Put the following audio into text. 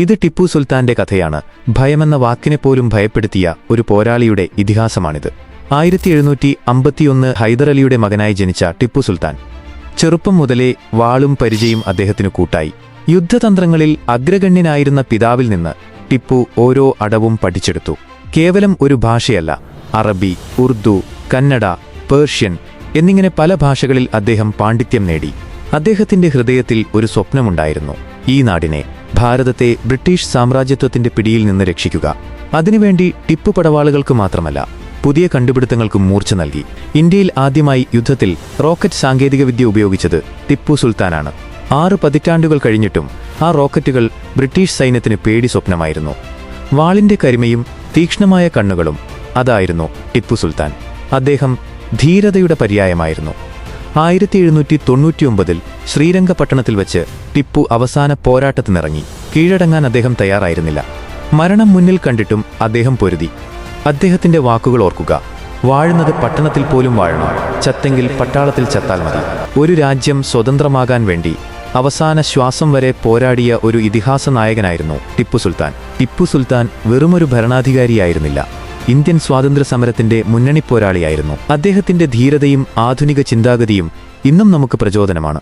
ഇത് ടിപ്പു സുൽത്താന്റെ കഥയാണ്. ഭയമെന്ന വാക്കിനെപ്പോലും ഭയപ്പെടുത്തിയ ഒരു പോരാളിയുടെ ഇതിഹാസമാണിത്. 1751 ഹൈദരലിയുടെ മകനായി ജനിച്ച ടിപ്പു സുൽത്താൻ ചെറുപ്പം മുതലേ വാളും പരിചയും അദ്ദേഹത്തിനു കൂട്ടായി. യുദ്ധതന്ത്രങ്ങളിൽ അഗ്രഗണ്യനായിരുന്ന പിതാവിൽ നിന്ന് ടിപ്പു ഓരോ അടവും പഠിച്ചെടുത്തു. കേവലം ഒരു ഭാഷയല്ല, അറബി, ഉർദു, കന്നഡ, പേർഷ്യൻ എന്നിങ്ങനെ പല ഭാഷകളിൽ അദ്ദേഹം പാണ്ഡിത്യം നേടി. അദ്ദേഹത്തിന്റെ ഹൃദയത്തിൽ ഒരു സ്വപ്നമുണ്ടായിരുന്നു: ഈ നാടിനെ, ഭാരതത്തെ ബ്രിട്ടീഷ് സാമ്രാജ്യത്വത്തിന്റെ പിടിയിൽ നിന്ന് രക്ഷിക്കുക. അതിനുവേണ്ടി ടിപ്പു പടവാളുകൾക്ക് മാത്രമല്ല, പുതിയ കണ്ടുപിടുത്തങ്ങൾക്കും മൂർച്ച നൽകി. ഇന്ത്യയിൽ ആദ്യമായി യുദ്ധത്തിൽ റോക്കറ്റ് സാങ്കേതികവിദ്യ ഉപയോഗിച്ചത് ടിപ്പു സുൽത്താനാണ്. 6 പതിറ്റാണ്ടുകൾ കഴിഞ്ഞിട്ടും ആ റോക്കറ്റുകൾ ബ്രിട്ടീഷ് സൈന്യത്തിന് പേടി സ്വപ്നമായിരുന്നു. വാളിന്റെ കരിമയും തീക്ഷ്ണമായ കണ്ണുകളും അതായിരുന്നു ടിപ്പു സുൽത്താൻ. അദ്ദേഹം ധീരതയുടെ പര്യായമായിരുന്നു. 1799 ശ്രീരംഗപട്ടണത്തിൽ വച്ച് ടിപ്പു അവസാന പോരാട്ടത്തിനിറങ്ങി. കീഴടങ്ങാൻ അദ്ദേഹം തയ്യാറായിരുന്നില്ല. മരണം മുന്നിൽ കണ്ടിട്ടും അദ്ദേഹം പൊരുതി. അദ്ദേഹത്തിന്റെ വാക്കുകൾ ഓർക്കുക: വാഴുന്നത് പട്ടണത്തിൽ പോലും വാഴണം, ചത്തെങ്കിൽ പട്ടാളത്തിൽ ചത്താൽ മതി. ഒരു രാജ്യം സ്വതന്ത്രമാകാൻ വേണ്ടി അവസാന ശ്വാസം വരെ പോരാടിയ ഒരു ഇതിഹാസ നായകനായിരുന്നു ടിപ്പു സുൽത്താൻ. ടിപ്പു സുൽത്താൻ വെറുമൊരു ഭരണാധികാരിയായിരുന്നില്ല, ഇന്ത്യൻ സ്വാതന്ത്ര്യ സമരത്തിന്റെ മുന്നണിപ്പോരാളിയായിരുന്നു. അദ്ദേഹത്തിന്റെ ധീരതയും ആധുനിക ചിന്താഗതിയും ഇന്നും നമുക്ക് പ്രചോദനമാണ്.